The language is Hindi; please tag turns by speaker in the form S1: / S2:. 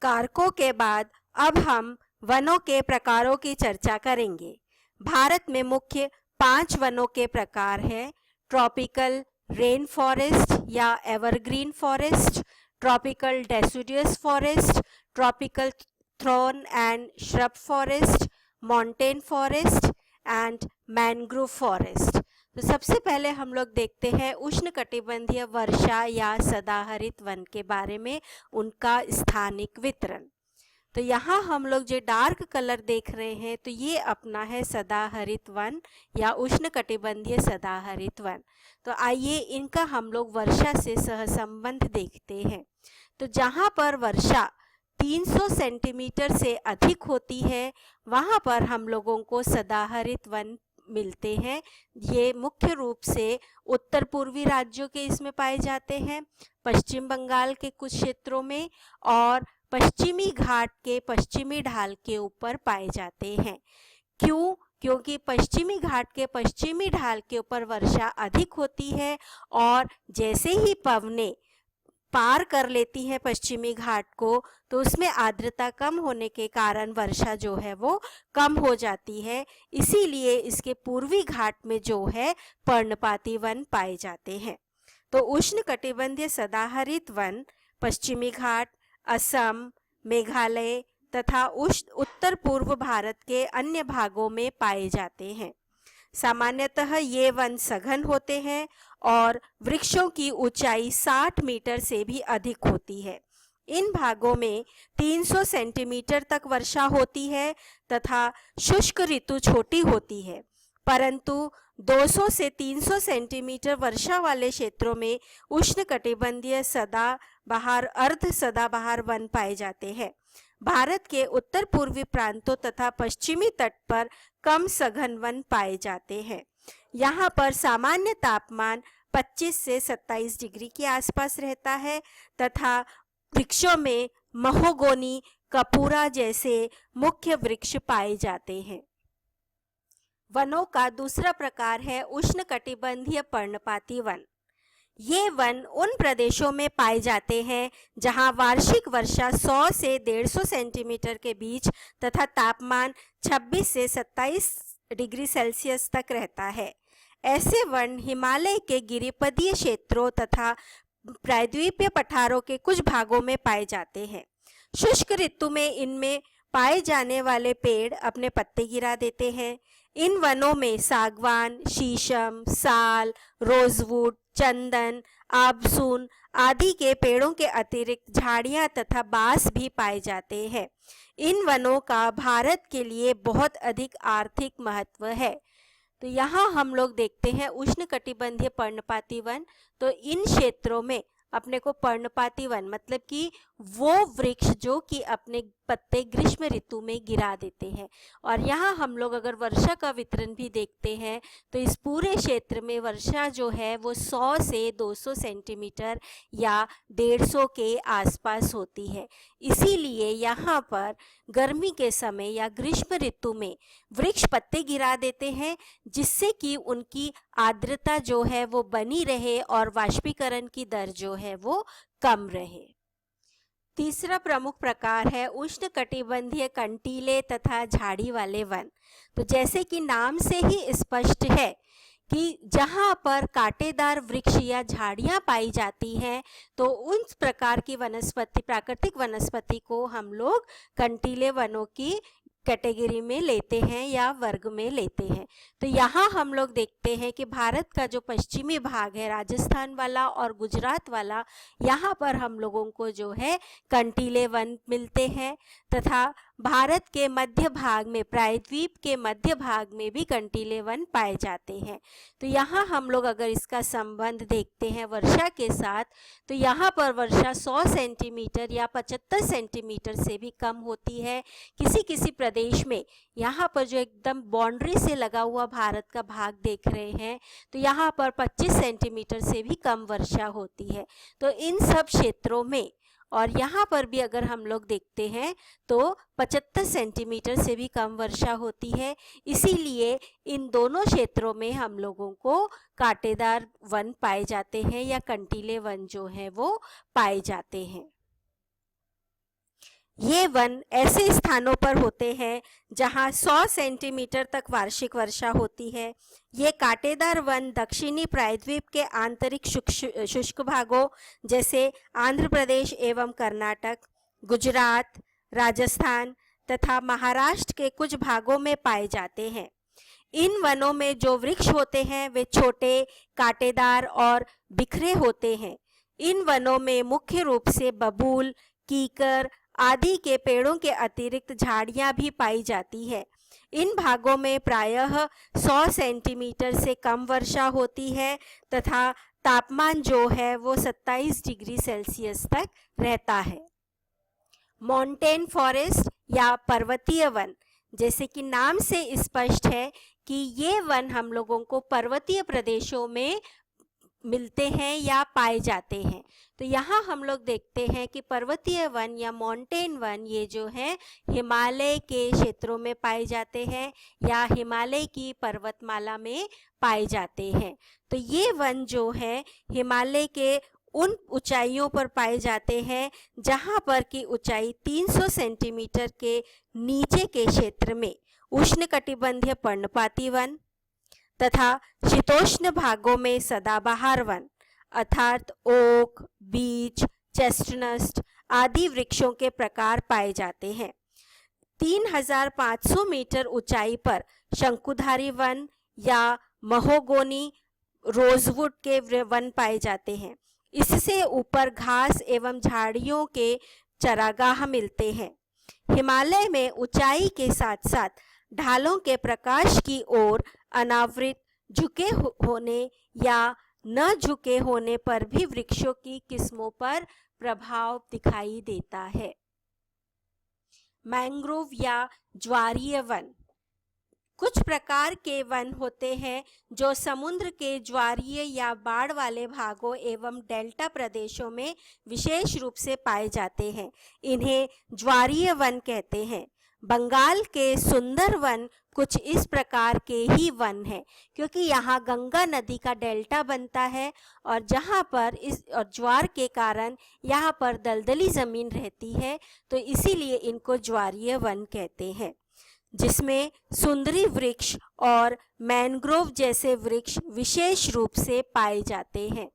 S1: कारकों के बाद अब हम वनों के प्रकारों की चर्चा करेंगे। भारत में मुख्य 5 वनों के प्रकार हैं। ट्रॉपिकल रेन फॉरेस्ट या evergreen forest, tropical deciduous forest, tropical thorn and shrub forest, mountain forest and mangrove forest. तो सबसे पहले हम लोग देखते हैं उष्णकटिबंधीय वर्षा या सदाहरित वन के बारे में, उनका स्थानिक वितरण। तो यहाँ हम लोग जो डार्क कलर देख रहे हैं तो ये अपना है सदाहरित वन या उष्णकटिबंधीय सदाहरित वन। तो आइए इनका हम लोग वर्षा से सहसंबंध देखते हैं। तो जहाँ पर वर्षा 300 सेंटीमीटर से अधिक होती है वहाँ पर हम लोगों को सदाहरित वन मिलते हैं। ये मुख्य रूप से उत्तर पूर्वी राज्यों के इसमें पाए जाते हैं, पश्चिम बंगाल के कुछ क्षेत्रों में और पश्चिमी घाट के पश्चिमी ढाल के ऊपर पाए जाते हैं। क्यों? क्योंकि पश्चिमी घाट के पश्चिमी ढाल के ऊपर वर्षा अधिक होती है और जैसे ही पवनें पार कर लेती है पश्चिमी घाट को तो उसमें आर्द्रता कम होने के कारण वर्षा जो है वो कम हो जाती है। इसीलिए इसके पूर्वी घाट में जो है पर्णपाती वन पाए जाते हैं। तो उष्णकटिबंधीय सदाहरित वन पश्चिमी घाट, असम, मेघालय तथा उत्तर पूर्व भारत के अन्य भागों में पाए जाते हैं। सामान्यतः ये वन सघन होते हैं और वृक्षों की ऊंचाई 60 मीटर से भी अधिक होती है। इन भागों में 300 सेंटीमीटर तक वर्षा होती है तथा शुष्क ऋतु छोटी होती है, परंतु 200 से 300 सेंटीमीटर वर्षा वाले क्षेत्रों में उष्णकटिबंधीय सदाबहार अर्ध सदाबहार वन पाए जाते हैं। भारत के उत्तर पूर्वी प्रांतों तथा पश्चिमी तट पर कम सघन वन पाए जाते हैं। यहाँ पर सामान्य तापमान 25 से 27 डिग्री के आसपास रहता है तथा वृक्षों में महोगोनी, कपूरा जैसे मुख्य वृक्ष पाए जाते हैं। वनों का दूसरा प्रकार है उष्णकटिबंधीय पर्णपाती वन। ये वन उन प्रदेशों में पाए जाते हैं जहां वार्षिक वर्षा 100 से 150 सेंटीमीटर के बीच तथा तापमान 26 से 27 डिग्री सेल्सियस तक रहता है। ऐसे वन हिमालय के गिरिपदीय क्षेत्रों तथा प्रायद्वीपीय पठारों के कुछ भागों में पाए जाते हैं। शुष्क ऋतु में इनमें पाए जाने वाले पेड़ अपने पत्ते गिरा देते हैं। इन वनों में सागवान, शीशम, साल, रोजवुड, चंदन, आबसून आदि के पेड़ों के अतिरिक्त झाड़ियां तथा बांस भी पाए जाते हैं। इन वनों का भारत के लिए बहुत अधिक आर्थिक महत्व है। तो यहाँ हम लोग देखते हैं उष्णकटिबंधीय पर्णपाती वन। तो इन क्षेत्रों में अपने को पर्णपाती वन मतलब कि वो वृक्ष जो कि अपने पत्ते ग्रीष्म ऋतु में गिरा देते हैं। और यहाँ हम लोग अगर वर्षा का वितरण भी देखते हैं तो इस पूरे क्षेत्र में वर्षा जो है वो 100 से 200 सेंटीमीटर या 150 के आसपास होती है। इसीलिए यहाँ पर गर्मी के समय या ग्रीष्म ऋतु में वृक्ष पत्ते गिरा देते हैं जिससे कि उनकी आर्द्रता जो है वो बनी रहे और वाष्पीकरण की दर जो है वो कम रहे। तीसरा प्रमुख प्रकार है उष्णकटिबंधीय कंटीले तथा झाड़ी वाले वन। तो जैसे कि नाम से ही स्पष्ट है कि जहाँ पर कांटेदार वृक्ष या झाड़ियाँ पाई जाती हैं तो उन प्रकार की वनस्पति, प्राकृतिक वनस्पति को हम लोग कंटीले वनों की कैटेगरी में लेते हैं या वर्ग में लेते हैं। तो यहाँ हम लोग देखते हैं कि भारत का जो पश्चिमी भाग है, राजस्थान वाला और गुजरात वाला, यहाँ पर हम लोगों को जो है कंटीले वन मिलते हैं तथा भारत के मध्य भाग में, प्रायद्वीप के मध्य भाग में भी कंटीले वन पाए जाते हैं। तो यहाँ हम लोग अगर इसका संबंध देखते हैं वर्षा के साथ तो यहाँ पर वर्षा 100 सेंटीमीटर या 75 सेंटीमीटर से भी कम होती है। किसी किसी प्रदेश में यहाँ पर जो एकदम बाउंड्री से लगा हुआ भारत का भाग देख रहे हैं तो यहाँ पर 25 सेंटीमीटर से भी कम वर्षा होती है। तो इन सब क्षेत्रों में और यहाँ पर भी अगर हम लोग देखते हैं तो 75 सेंटीमीटर से भी कम वर्षा होती है। इसीलिए इन दोनों क्षेत्रों में हम लोगों को कांटेदार वन पाए जाते हैं या कंटीले वन जो है वो पाए जाते हैं। ये वन ऐसे स्थानों पर होते हैं जहां 100 सेंटीमीटर तक वार्षिक वर्षा होती है। ये कांटेदार वन दक्षिणी प्रायद्वीप के आंतरिक शुष्क भागों जैसे आंध्र प्रदेश एवं कर्नाटक, गुजरात, राजस्थान तथा महाराष्ट्र के कुछ भागों में पाए जाते हैं। इन वनों में जो वृक्ष होते हैं वे छोटे, कांटेदार और बिखरे होते हैं। इन वनों में मुख्य रूप से बबूल, कीकर आदि के पेड़ों के अतिरिक्त झाड़ियां भी पाई जाती है। इन भागों में प्रायः 100 सेंटीमीटर से कम वर्षा होती है तथा तापमान जो है वो 27 डिग्री सेल्सियस तक रहता है। माउंटेन फॉरेस्ट या पर्वतीय वन, जैसे कि नाम से स्पष्ट है कि ये वन हम लोगों को पर्वतीय प्रदेशों में मिलते हैं या पाए जाते हैं। तो यहाँ हम लोग देखते हैं कि पर्वतीय वन या माउंटेन वन ये जो है हिमालय के क्षेत्रों में पाए जाते हैं या हिमालय की पर्वतमाला में पाए जाते हैं। तो ये वन जो है हिमालय के उन ऊंचाइयों पर पाए जाते हैं जहाँ पर की ऊंचाई 300 सेंटीमीटर के नीचे के क्षेत्र में उष्णकटिबंधीय पर्णपाती वन तथा शीतोष्ण भागों में सदाबहार वन अर्थात ओक, बीच, चेस्टनट आदि वृक्षों के प्रकार पाए जाते हैं। 3500 मीटर ऊंचाई पर शंकुधारी वन या महोगोनी रोजवुड के वन पाए जाते हैं। इससे ऊपर घास एवं झाड़ियों के चरागाह मिलते हैं। हिमालय में ऊंचाई के साथ साथ ढालों के प्रकाश की ओर अनावृत झुके होने या न झुके होने पर भी वृक्षों की किस्मों पर प्रभाव दिखाई देता है। मैंग्रोव या ज्वारीय वन, कुछ प्रकार के वन होते हैं जो समुद्र के ज्वारीय या बाढ़ वाले भागों एवं डेल्टा प्रदेशों में विशेष रूप से पाए जाते हैं। इन्हें ज्वारीय वन कहते हैं। बंगाल के सुंदर वन कुछ इस प्रकार के ही वन हैं, क्योंकि यहाँ गंगा नदी का डेल्टा बनता है और जहाँ पर इस और ज्वार के कारण यहाँ पर दलदली ज़मीन रहती है, तो इसीलिए इनको ज्वारीय वन कहते हैं, जिसमें सुंदरी वृक्ष और मैंग्रोव जैसे वृक्ष विशेष रूप से पाए जाते हैं।